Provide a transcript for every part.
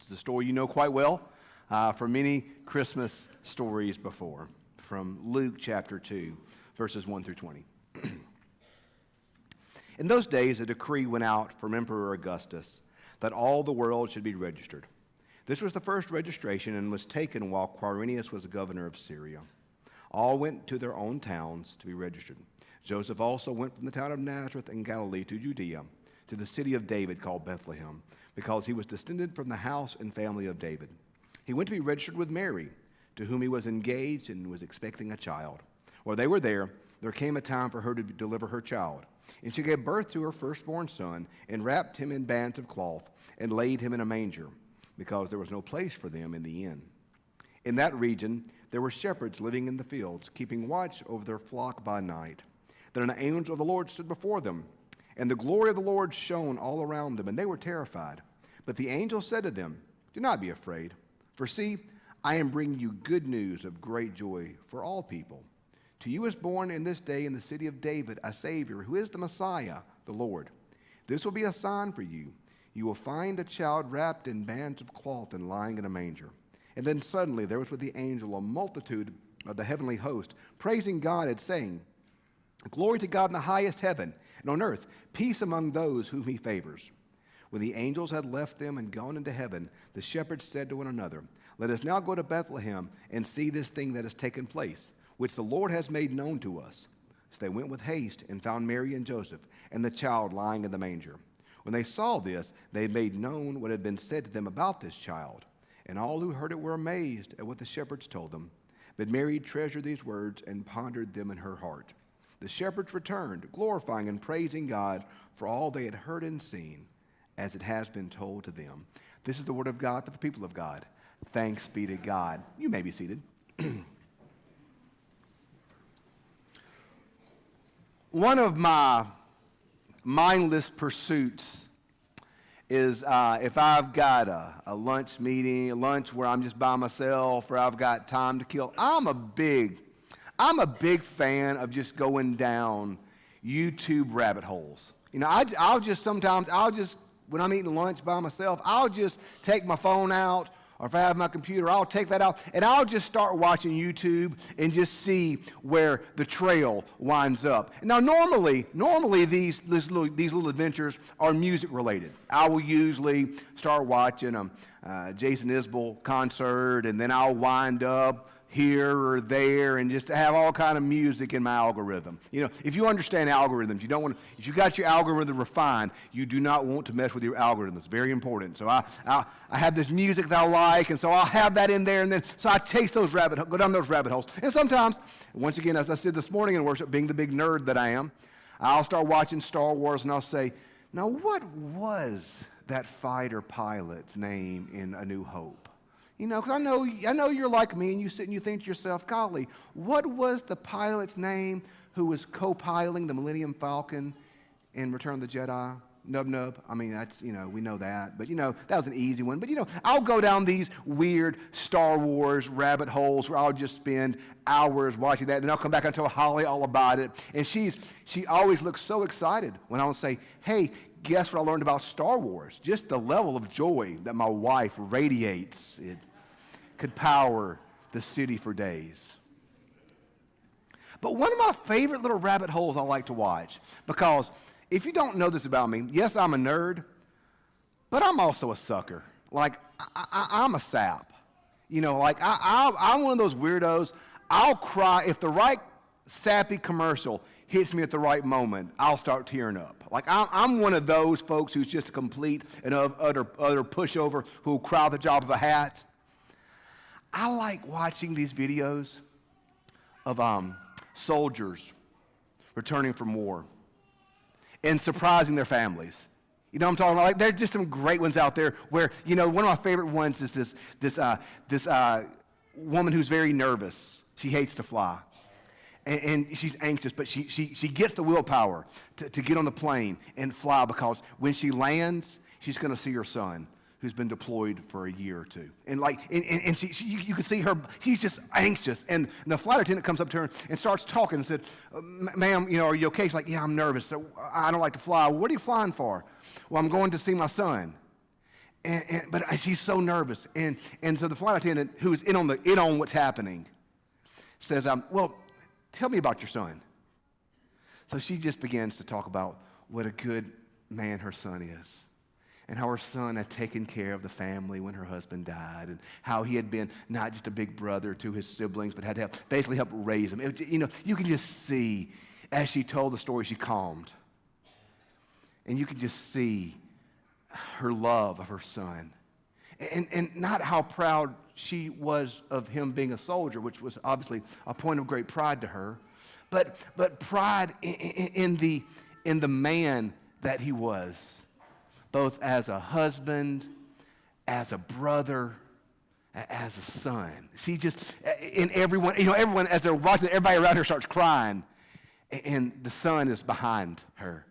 It's a story you know quite well from many Christmas stories before, from Luke chapter 2, verses 1 through 20. In those days, a decree went out from Emperor Augustus that all the world should be registered. This was the first registration and was taken while Quirinius was the governor of Syria. All went to their own towns to be registered. Joseph also went from the town of Nazareth in Galilee to Judea, to the city of David called Bethlehem, because he was descended from the house and family of David. He went to be registered with Mary, to whom he was engaged and was expecting a child. While they were there came a time for her to deliver her child. And she gave birth to her firstborn son, and wrapped him in bands of cloth, and laid him in a manger, because there was no place for them in the inn. In that region there were shepherds living in the fields, keeping watch over their flock by night. Then an angel of the Lord stood before them, and the glory of the Lord shone all around them, and they were terrified. But the angel said to them, "Do not be afraid, for see, I am bringing you good news of great joy for all people. To you is born in this day in the city of David a Savior, who is the Messiah, the Lord. This will be a sign for you. You will find a child wrapped in bands of cloth and lying in a manger." And then suddenly there was with the angel a multitude of the heavenly host, praising God and saying, "Glory to God in the highest heaven, and on earth peace among those whom he favors." When the angels had left them and gone into heaven, the shepherds said to one another, "Let us now go to Bethlehem and see this thing that has taken place, which the Lord has made known to us." So they went with haste and found Mary and Joseph and the child lying in the manger. When they saw this, they made known what had been said to them about this child. And all who heard it were amazed at what the shepherds told them. But Mary treasured these words and pondered them in her heart. The shepherds returned, glorifying and praising God for all they had heard and seen, as it has been told to them. This is the word of God for the people of God. Thanks be to God. You may be seated. One of my mindless pursuits is if I've got a lunch meeting, a lunch where I'm just by myself, or I've got time to kill. I'm a big fan of just going down YouTube rabbit holes. You know, I'll just when I'm eating lunch by myself, I'll just take my phone out, or if I have my computer, I'll take that out, and I'll just start watching YouTube and just see where the trail winds up. Now, normally these little adventures are music related. I will usually start watching a Jason Isbell concert, and then I'll wind up here or there and just have all kind of music in my algorithm. You know, if you understand algorithms, if you got your algorithm refined, you do not want to mess with your algorithm. It's very important. So I have this music that I like, and so I'll have that in there, and then so I chase go down those rabbit holes. And sometimes, once again, as I said this morning in worship, being the big nerd that I am, I'll start watching Star Wars, and I'll say, "Now, what was that fighter pilot's name in A New Hope?" You know, because I know you're like me, and you sit and you think to yourself, "Golly, what was the pilot's name who was co-piloting the Millennium Falcon in Return of the Jedi?" Nub. I mean, that's, you know, we know that. But, you know, that was an easy one. But, you know, I'll go down these weird Star Wars rabbit holes where I'll just spend hours watching that. And then I'll come back and tell Holly all about it. And she always looks so excited when I'll say, "Hey, guess what I learned about Star Wars?" Just the level of joy that my wife radiates. It could power the city for days. But one of my favorite little rabbit holes I like to watch, because if you don't know this about me, yes, I'm a nerd, but I'm also a sucker. Like, I'm a sap. You know, like, I'm one of those weirdos. I'll cry if the right sappy commercial hits me at the right moment. I'll start tearing up. Like, I'm one of those folks who's just a complete and utter pushover who will cry at the drop of a hat. I like watching these videos of soldiers returning from war and surprising their families. You know what I'm talking about? Like, there's just some great ones out there where, you know, one of my favorite ones is this woman who's very nervous. She hates to fly. And she's anxious, but she gets the willpower to get on the plane and fly, because when she lands, she's going to see her son, who's been deployed for a year or two. And you can see her, she's just anxious. And the flight attendant comes up to her and starts talking and said, "Ma'am, you know, are you okay?" She's like, "Yeah, I'm nervous. So I don't like to fly." "What are you flying for?" "Well, I'm going to see my son." But she's so nervous. And so the flight attendant, who is in on what's happening, says, well, tell me about your son. So she just begins to talk about what a good man her son is, and how her son had taken care of the family when her husband died, and how he had been not just a big brother to his siblings, but had to basically help raise them. You can just see, as she told the story, she calmed. And you can just see her love of her son. And not how proud she was of him being a soldier, which was obviously a point of great pride to her, but pride in the man that he was, both as a husband, as a brother, as a son. See, just in everyone, everyone, as they're watching, everybody around her starts crying, and the son is behind her.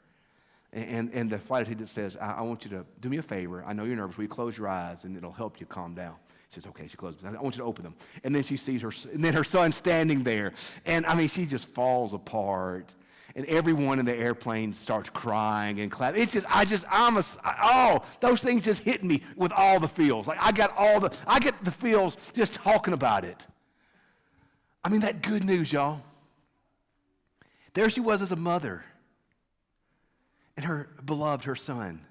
And the flight attendant says, I want you to do me a favor. I know you're nervous. Will you close your eyes, and it'll help you calm down. She says, okay. She closes them. I want you to open them. And then she sees her son standing there. And she just falls apart. And everyone in the airplane starts crying and clapping. It's just, those things just hit me with all the feels. Like I get the feels just talking about it. That good news, y'all. There she was as a mother. And her beloved, her son,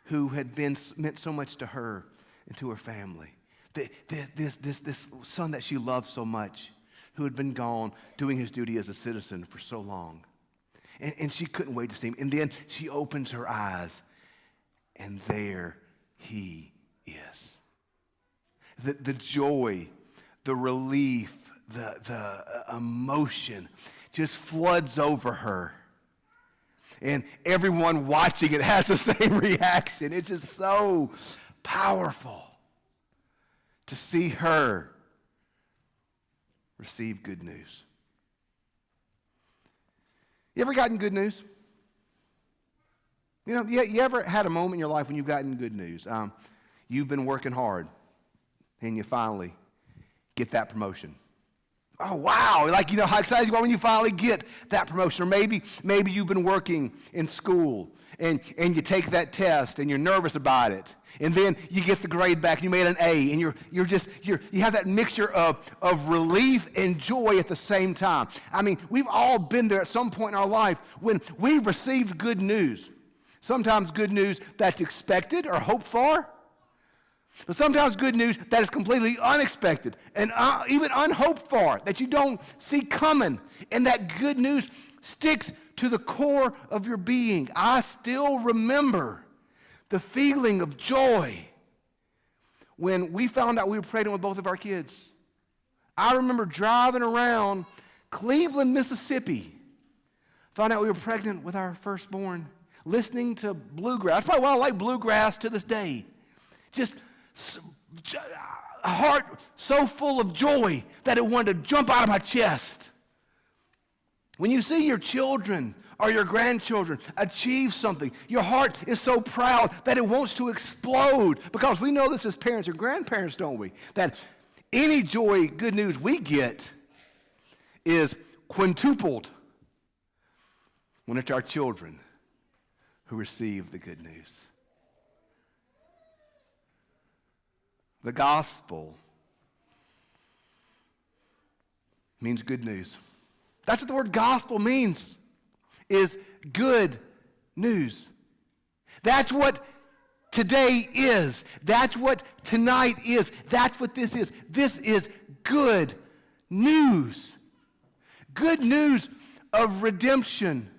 who had meant so much to her and to her family. This son that she loved so much, who had been gone doing his duty as a citizen for so long. And she couldn't wait to see him. And then she opens her eyes, and there he is. The joy, the relief, the emotion just floods over her. And everyone watching it has the same reaction. It's just so powerful to see her receive good news. You ever gotten good news? You ever had a moment in your life when you've gotten good news? You've been working hard, and you finally get that promotion. Oh, wow. How excited you are when you finally get that promotion. Or maybe you've been working in school and you take that test and you're nervous about it. And then you get the grade back and you made an A, and you have that mixture of relief and joy at the same time. We've all been there at some point in our life when we've received good news. Sometimes good news that's expected or hoped for. But sometimes good news that is completely unexpected and even unhoped for, that you don't see coming. And that good news sticks to the core of your being. I still remember the feeling of joy when we found out we were pregnant with both of our kids. I remember driving around Cleveland, Mississippi, found out we were pregnant with our firstborn, listening to bluegrass. That's probably why I like bluegrass to this day. Just a heart so full of joy that it wanted to jump out of my chest. When you see your children or your grandchildren achieve something, your heart is so proud that it wants to explode, because we know this as parents or grandparents, don't we? That any joy, good news we get is quintupled when it's our children who receive the good news. The gospel means good news. That's what the word gospel means, is good news. That's what today is. That's what tonight is. That's what this is. This is good news. Good news of redemption.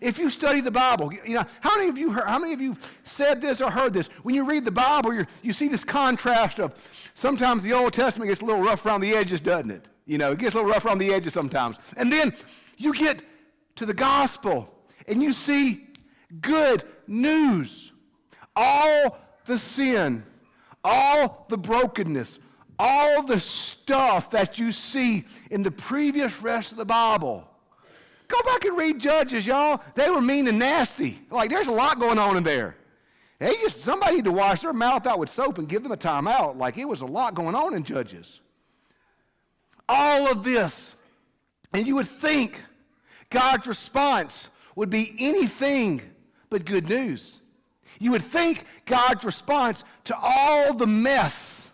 If you study the Bible, how many of you said this or heard this? When you read the Bible, you see this contrast of sometimes the Old Testament gets a little rough around the edges, doesn't it? It gets a little rough around the edges sometimes. And then you get to the gospel and you see good news. All the sin, all the brokenness, all the stuff that you see in the previous rest of the Bible. Go back and read Judges, y'all. They were mean and nasty. There's a lot going on in there. Somebody need to wash their mouth out with soap and give them a time out. It was a lot going on in Judges. All of this. And you would think God's response would be anything but good news. You would think God's response to all the mess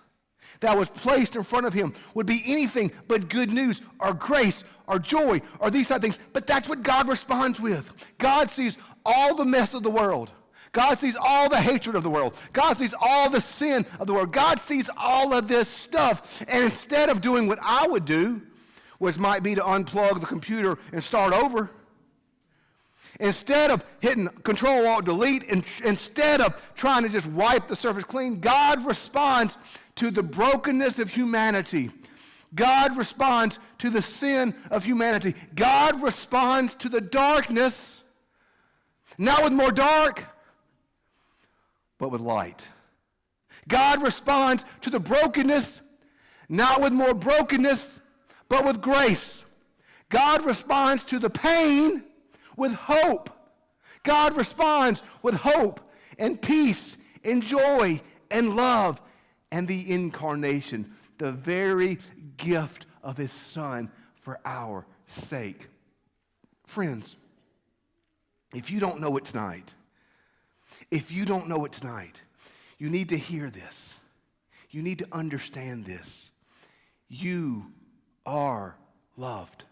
that was placed in front of him would be anything but good news or grace or joy or these type of things. But that's what God responds with. God sees all the mess of the world. God sees all the hatred of the world. God sees all the sin of the world. God sees all of this stuff. And instead of doing what I would do, which might be to unplug the computer and start over, instead of hitting Control-Alt-Delete, instead of trying to just wipe the surface clean, God responds to the brokenness of humanity. God responds to the sin of humanity. God responds to the darkness, not with more dark, but with light. God responds to the brokenness, not with more brokenness, but with grace. God responds to the pain with hope. God responds with hope and peace and joy and love and the incarnation, the very gift of his Son for our sake. Friends, if you don't know it tonight, you need to hear this. You need to understand this. You are loved.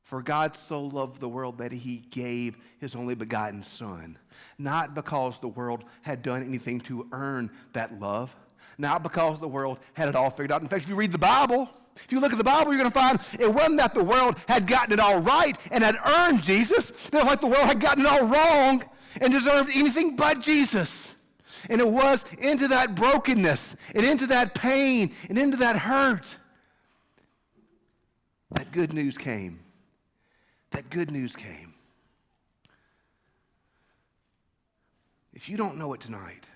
For God so loved the world that he gave his only begotten Son, not because the world had done anything to earn that love, not because the world had it all figured out. In fact, if you read the Bible, if you look at the Bible, you're going to find it wasn't that the world had gotten it all right and had earned Jesus. It was like the world had gotten it all wrong and deserved anything but Jesus. And it was into that brokenness and into that pain and into that hurt that good news came. That good news came. If you don't know it tonight,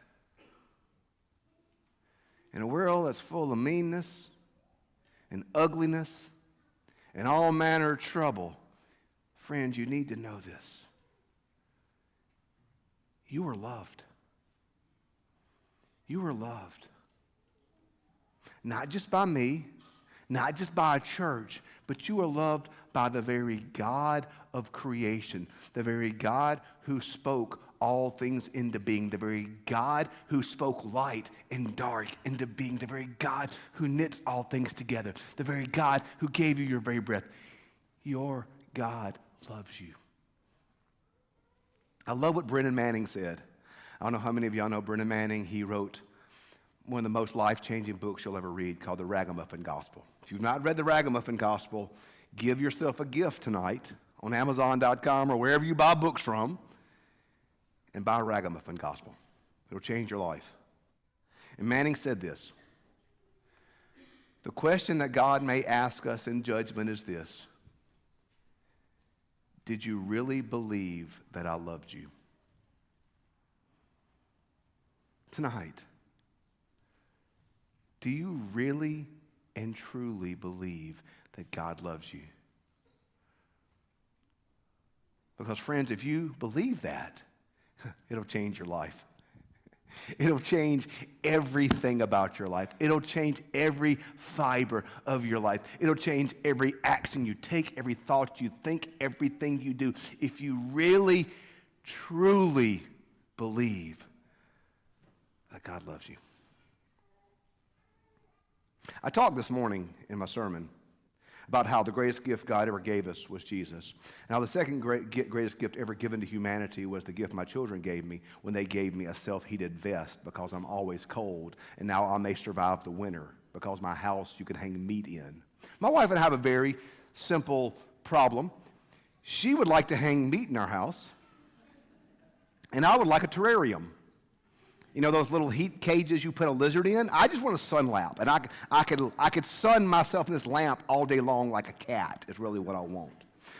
in a world that's full of meanness and ugliness and all manner of trouble, friends, you need to know this. You are loved. You are loved. Not just by me, not just by a church, but you are loved by the very God of creation, the very God who spoke all things into being, the very God who spoke light and dark into being, the very God who knits all things together, the very God who gave you your very breath. Your God loves you. I love what Brennan Manning said. I don't know how many of y'all know Brennan Manning. He wrote one of the most life-changing books you'll ever read called The Ragamuffin Gospel. If you've not read The Ragamuffin Gospel, give yourself a gift tonight on Amazon.com or wherever you buy books from and buy a Ragamuffin Gospel. It'll change your life. And Manning said this: the question that God may ask us in judgment is this: did you really believe that I loved you? Tonight, do you really and truly believe that God loves you? Because, friends, if you believe that, it'll change your life. It'll change everything about your life. It'll change every fiber of your life. It'll change every action you take, every thought you think, everything you do. If you really, truly believe that God loves you. I talked this morning in my sermon about how the greatest gift God ever gave us was Jesus. Now, the second greatest gift ever given to humanity was the gift my children gave me when they gave me a self-heated vest because I'm always cold, and now I may survive the winter because my house you can hang meat in. My wife and I have a very simple problem. She would like to hang meat in our house, and I would like a terrarium. You know those little heat cages you put a lizard in? I just want a sun lamp, and I could sun myself in this lamp all day long like a cat is really what I want.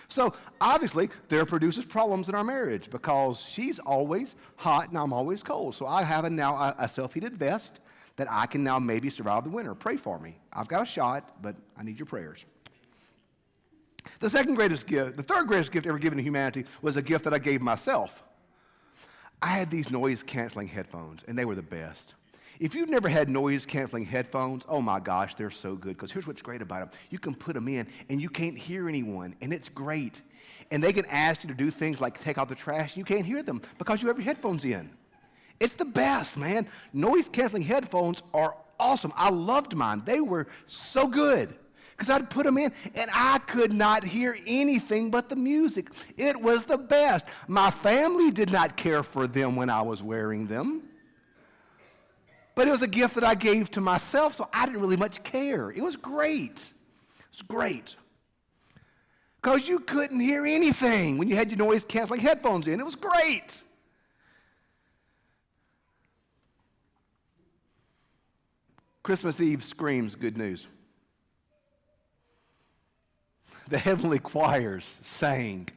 So obviously, there produces problems in our marriage because she's always hot and I'm always cold. So I have now a self-heated vest that I can now maybe survive the winter. Pray for me. I've got a shot, but I need your prayers. The third greatest gift ever given to humanity was a gift that I gave myself. I had these noise-canceling headphones, and they were the best. If you've never had noise-canceling headphones, oh my gosh, they're so good, because here's what's great about them. You can put them in, and you can't hear anyone, and it's great. and they can ask you to do things like take out the trash. You can't hear them because you have your headphones in. It's the best, man. Noise-canceling headphones are awesome. I loved mine. They were so good because I'd put them in, and I could not hear anything but the music. It was the best. My family did not care for them when I was wearing them. But it was a gift that I gave to myself, so I didn't really much care. It was great. It was great. Because you couldn't hear anything when you had your noise-canceling headphones in. It was great. Christmas Eve screams good news. The heavenly choirs sang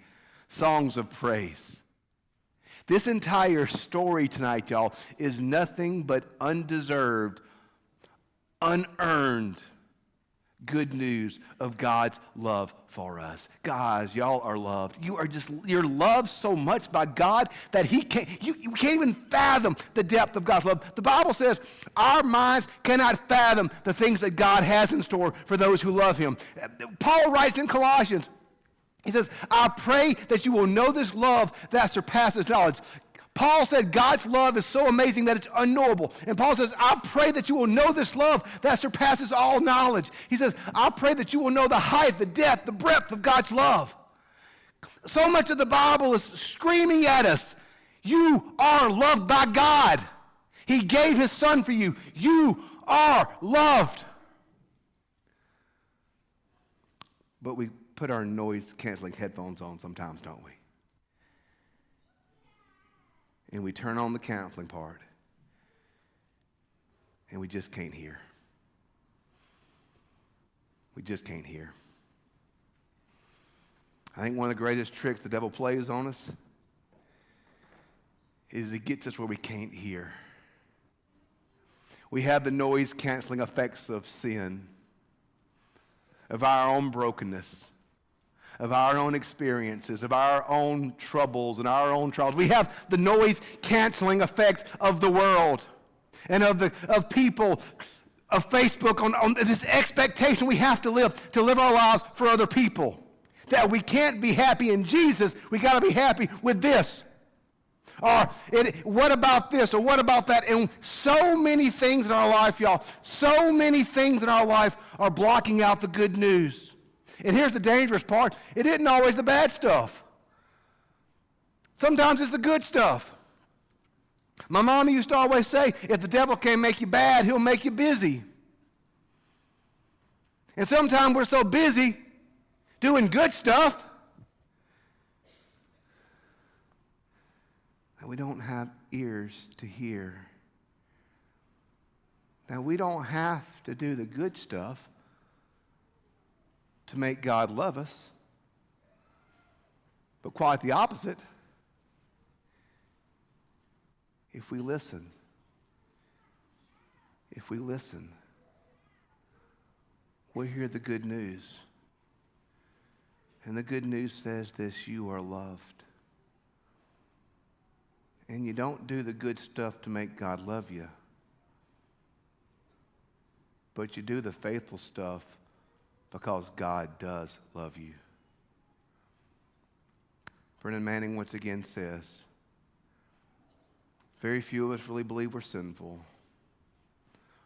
songs of praise. This entire story tonight, y'all, is nothing but undeserved, unearned good news of God's love for us. Guys, y'all are loved. You're loved so much by God that you can't even fathom the depth of God's love. The Bible says our minds cannot fathom the things that God has in store for those who love him. Paul writes in Colossians, he says, I pray that you will know this love that surpasses knowledge. Paul said God's love is so amazing that it's unknowable. And Paul says, I pray that you will know this love that surpasses all knowledge. He says, I pray that you will know the height, the depth, the breadth of God's love. So much of the Bible is screaming at us, you are loved by God. He gave his son for you. You are loved. But we put our noise-canceling headphones on sometimes, don't we? And we turn on the canceling part, and we just can't hear. We just can't hear. I think one of the greatest tricks the devil plays on us is it gets us where we can't hear. We have the noise-canceling effects of sin, of our own brokenness, of our own experiences, of our own troubles and our own trials. We have the noise-canceling effect of the world and of people, of Facebook, on this expectation we have to live our lives for other people. That we can't be happy in Jesus, we got to be happy with this. Or what about this, or what about that? And so many things in our life, y'all, so many things in our life are blocking out the good news. And here's the dangerous part. It isn't always the bad stuff. Sometimes it's the good stuff. My mom used to always say, if the devil can't make you bad, he'll make you busy. And sometimes we're so busy doing good stuff that we don't have ears to hear. Now, we don't have to do the good stuff to make God love us, but quite the opposite. If we listen, we'll hear the good news. And the good news says this: you are loved. And you don't do the good stuff to make God love you, but you do the faithful stuff because God does love you. Brennan Manning once again says, very few of us really believe we're sinful,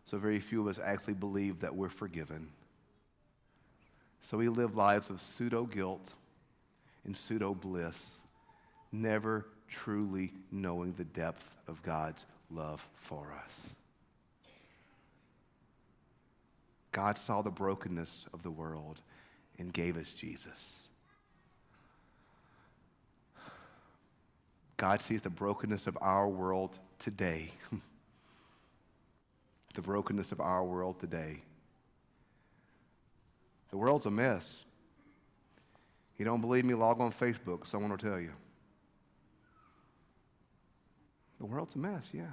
so very few of us actually believe that we're forgiven. So we live lives of pseudo-guilt and pseudo-bliss, never truly knowing the depth of God's love for us. God saw the brokenness of the world and gave us Jesus. God sees the brokenness of our world today. The brokenness of our world today. The world's a mess. You don't believe me? Log on Facebook. Someone will tell you. The world's a mess, yeah.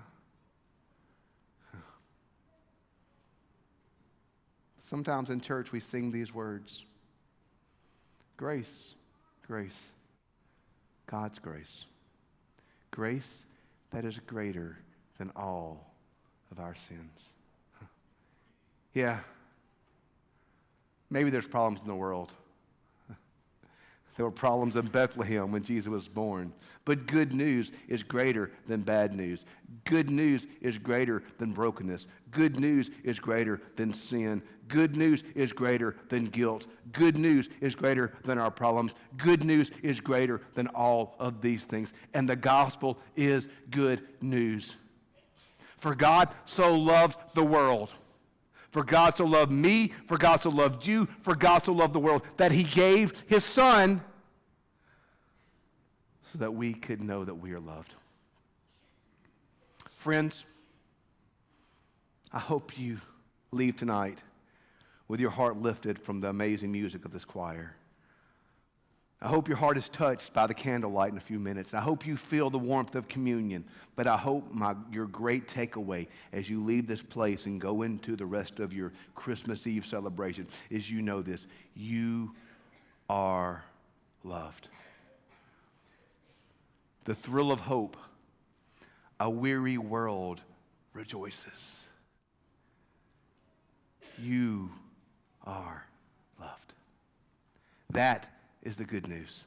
Sometimes in church we sing these words. Grace, grace, God's grace. Grace that is greater than all of our sins. Yeah, maybe there's problems in the world. There were problems in Bethlehem when Jesus was born. But good news is greater than bad news. Good news is greater than brokenness. Good news is greater than sin. Good news is greater than guilt. Good news is greater than our problems. Good news is greater than all of these things. And the gospel is good news. For God so loved the world. For God so loved me, for God so loved you, for God so loved the world, that he gave his son so that we could know that we are loved. Friends, I hope you leave tonight with your heart lifted from the amazing music of this choir. I hope your heart is touched by the candlelight in a few minutes. I hope you feel the warmth of communion. But I hope your great takeaway as you leave this place and go into the rest of your Christmas Eve celebration is you know this. You are loved. The thrill of hope. A weary world rejoices. You are loved. That is the good news.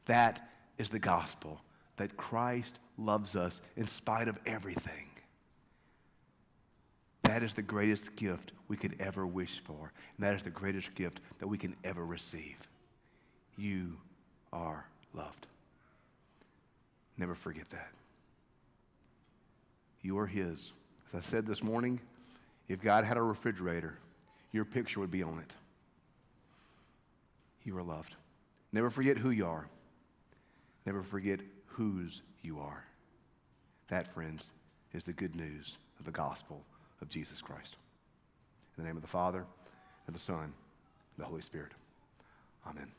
That is the gospel, that Christ loves us in spite of everything. That is the greatest gift we could ever wish for, and that is the greatest gift that we can ever receive. You are loved. Never forget that. You are his. As I said this morning, if God had a refrigerator, your picture would be on it. You are loved. Never forget who you are. Never forget whose you are. That, friends, is the good news of the gospel of Jesus Christ. In the name of the Father, and the Son, and the Holy Spirit. Amen.